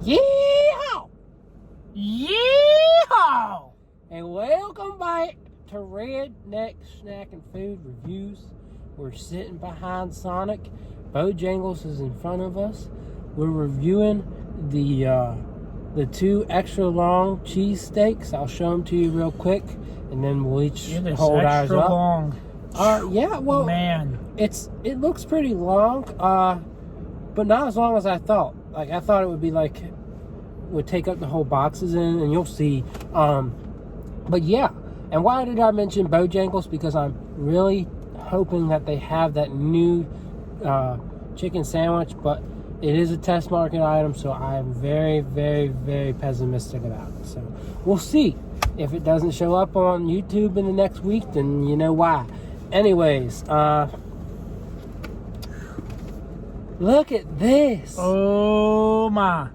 Yeehaw! Yeehaw! And welcome back to Redneck Snack and Food Reviews. We're sitting behind Sonic. Bojangles is in front of us. We're reviewing the two extra long cheesesteaks. I'll show them to you real quick, and then we'll each hold ours up. Long. Yeah, well, man, it looks pretty long, but not as long as I thought. Like, I thought it would be like, would take up the whole boxes in, and you'll see. But yeah, and why did I mention Bojangles? Because I'm really hoping that they have that new chicken sandwich, but it is a test market item, so I am very, very, very pessimistic about it. So we'll see. If it doesn't show up on YouTube in the next week, then you know why. Anyways, look at this. Oh my.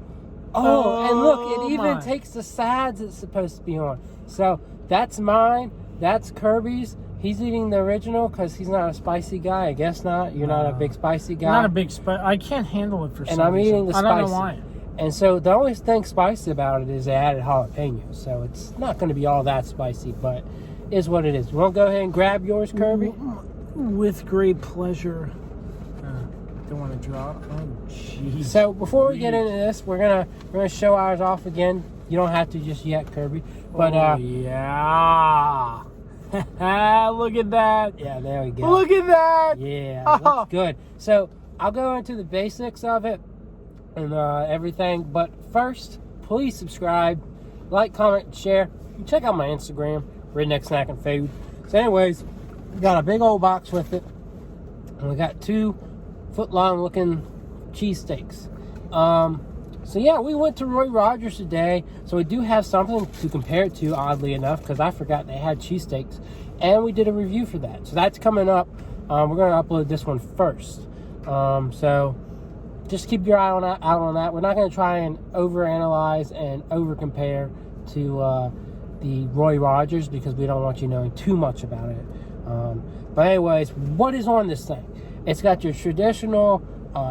Oh, and look, it even takes the sides it's supposed to be on. So that's mine. That's Kirby's. He's eating the original because he's not a spicy guy. I guess not. You're not a big spicy guy. Not a big spicy. I can't handle it for some reason. And I'm eating the spicy. I don't know why. And so the only thing spicy about it is they added jalapeños. So it's not going to be all that spicy, but is what it is. You want to go ahead and grab yours, Kirby? With great pleasure. Don't want to drop. Oh, jeez. So before we get into this, we're gonna show ours off again. You don't have to just yet, Kirby. But yeah. Look at that. Yeah, there we go. Look at that. Yeah, looks good. So I'll go into the basics of it and everything. But first, please subscribe, like, comment, share. Check out my Instagram, Redneck Snack and Food. So anyways, we got a big old box with it. And we got 2 foot-long looking cheesesteaks. So yeah, we went to Roy Rogers today. So we do have something to compare it to, oddly enough, because I forgot they had cheesesteaks. And we did a review for that. So that's coming up. We're going to upload this one first. So just keep your eye out on that. We're not going to try and overanalyze and over-compare to the Roy Rogers because we don't want you knowing too much about it. But anyways, what is on this thing? It's got your traditional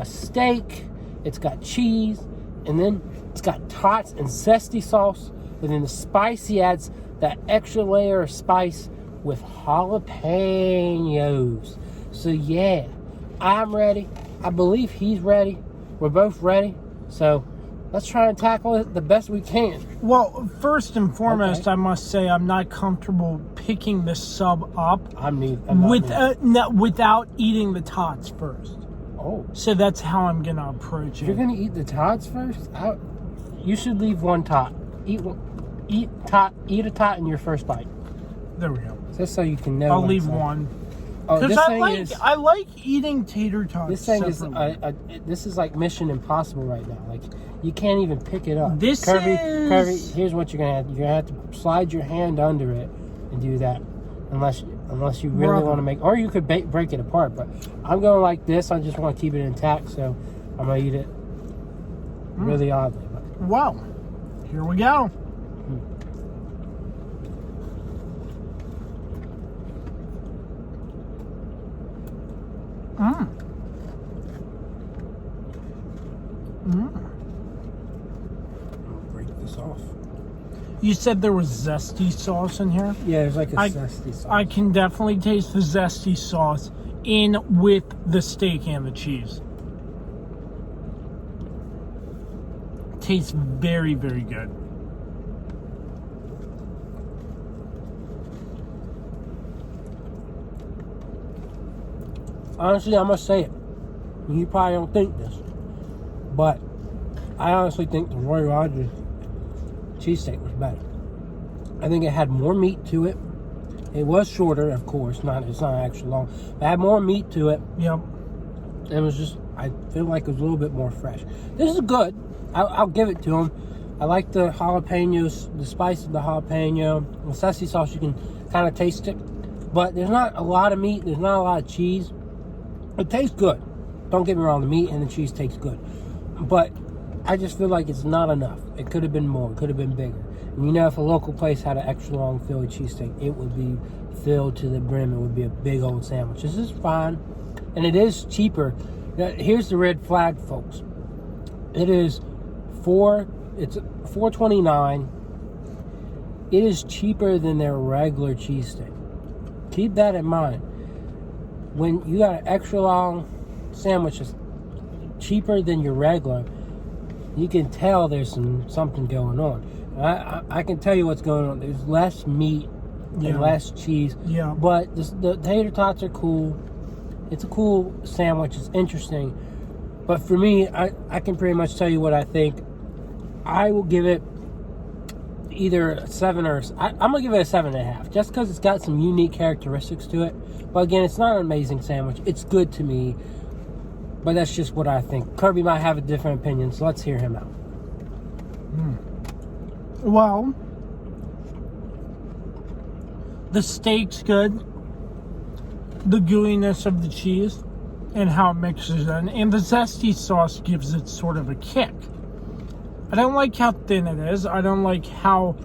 steak. It's got cheese. And then it's got tots and zesty sauce. And then the spicy adds that extra layer of spice with jalapeños. So yeah, I'm ready. I believe he's ready. We're both ready. So let's try and tackle it the best we can. Well, first and foremost, I must say I'm not comfortable picking the sub up without eating the tots first. Oh. So that's how I'm going to approach it. You're going to eat the tots first? You should leave one tot. Eat a tot in your first bite. There we go. Just so you can know. I'll leave one. Because I like eating tater tots. This thing this is like Mission Impossible right now. Like, you can't even pick it up. Kirby, here's what you're gonna have. You're gonna have to slide your hand under it and do that, unless you really want to make. Or you could break it apart. But I'm going like this. I just want to keep it intact, so I'm gonna eat it really oddly. Wow, here we go. Break this off. You said there was zesty sauce in here? Yeah, there's like a zesty sauce. I can definitely taste the zesty sauce in with the steak and the cheese. Tastes very, very good. Honestly, I must say it. You probably don't think this, but I honestly think the Roy Rogers cheesesteak was better. I think it had more meat to it. It was shorter, of course. It's not actually long. But it had more meat to it. Yep. It was just, I feel like it was a little bit more fresh. This is good. I'll give it to them. I like the jalapenos, the spice of the jalapeno. The zesty sauce, you can kind of taste it. But there's not a lot of meat. There's not a lot of cheese. It tastes good. Don't get me wrong, the meat and the cheese tastes good. But I just feel like it's not enough. It could have been more. It could have been bigger. And you know, if a local place had an extra long Philly cheesesteak, it would be filled to the brim. It would be a big old sandwich. This is fine. And it is cheaper. Now, here's the red flag, folks. It is It's $4.29. It is cheaper than their regular cheesesteak. Keep that in mind. When you got an extra long sandwich that's cheaper than your regular, you can tell there's something going on. I can tell you what's going on. There's less meat and less cheese. Yeah. But the tater tots are cool. It's a cool sandwich. It's interesting. But for me, I can pretty much tell you what I think. I will give it either a 7 or... I'm going to give it a 7.5. Just because it's got some unique characteristics to it. But again, it's not an amazing sandwich. It's good to me. But that's just what I think. Kirby might have a different opinion, so let's hear him out. Well, the steak's good. The gooiness of the cheese and how it mixes in. And the zesty sauce gives it sort of a kick. I don't like how thin it is. I don't like how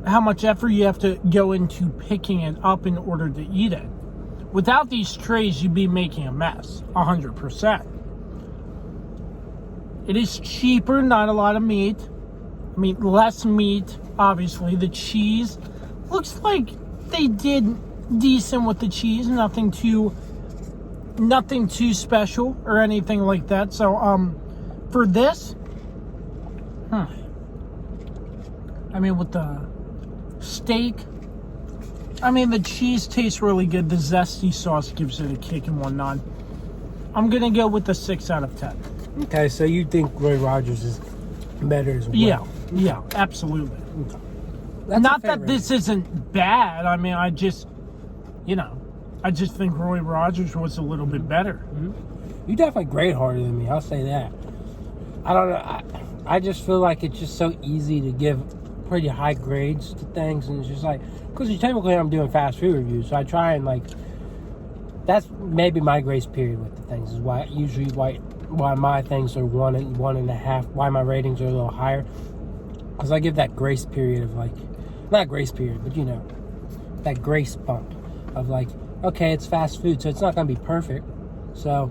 much effort you have to go into picking it up in order to eat it. Without these trays, you'd be making a mess, 100%. It is cheaper, not a lot of meat. I mean, less meat, obviously. The cheese looks like they did decent with the cheese. Nothing too special or anything like that. So, for this, I mean, with the steak, I mean, the cheese tastes really good. The zesty sauce gives it a kick and whatnot. I'm going to go with the 6 out of 10. Okay, so you think Roy Rogers is better as well? Yeah, absolutely. Okay. Not that this isn't bad. I mean, I just think Roy Rogers was a little bit better. Mm-hmm. You definitely grade harder than me, I'll say that. I don't know. I just feel like it's just so easy to give pretty high grades to things, and it's just like, because technically I'm doing fast food reviews, so I try and like, that's maybe my grace period with the things, is why my things are 1 and 1.5, why my ratings are a little higher, because I give that grace period of like, not grace period, but you know, that grace bump of like, okay, it's fast food, so it's not going to be perfect, so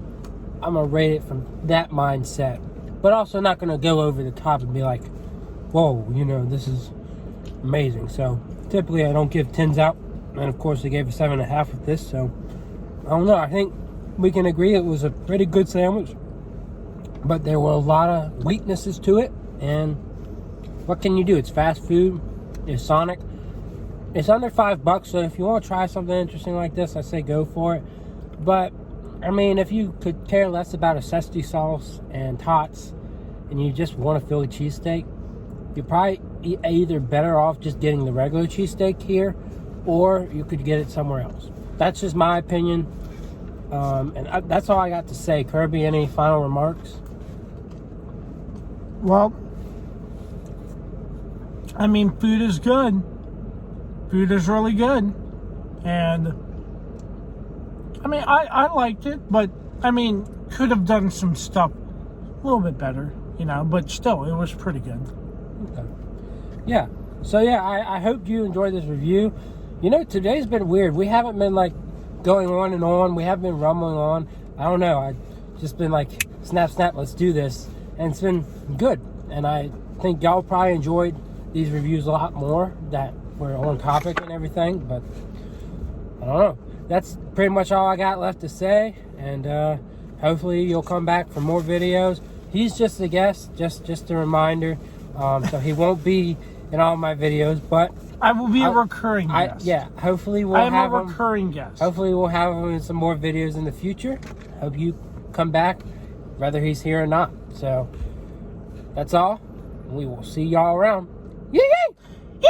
I'm going to rate it from that mindset, but also not going to go over the top and be like, whoa, you know, this is amazing. So typically I don't give 10s out, and of course I gave a 7.5 with this, so I don't know. I think we can agree it was a pretty good sandwich, but there were a lot of weaknesses to it, and what can you do? It's fast food, it's Sonic, it's under $5, so if you want to try something interesting like this, I say go for it. But I mean, if you could care less about a zesty sauce and tots, and you just want a Philly cheesesteak, you're probably either better off just getting the regular cheesesteak here, or you could get it somewhere else. That's just my opinion, and that's all I got to say. Kirby, any final remarks? Well, I mean, food is good. Food is really good, and I mean, I liked it, but I mean, could have done some stuff a little bit better, you know, but still, it was pretty good. Okay. Yeah. So yeah, I hope you enjoyed this review. You know, today's been weird. We haven't been like going on and on. We haven't been rumbling on. I don't know. I just been like, snap, let's do this. And it's been good. And I think y'all probably enjoyed these reviews a lot more, that were on topic and everything. But I don't know. That's pretty much all I got left to say, and hopefully you'll come back for more videos. He's just a guest, just a reminder, so he won't be in all my videos, but I will be a recurring guest. Yeah, hopefully we'll have him. I'm a recurring guest. Hopefully we'll have him in some more videos in the future. Hope you come back, whether he's here or not. So that's all. We will see y'all around. Yay! Yay!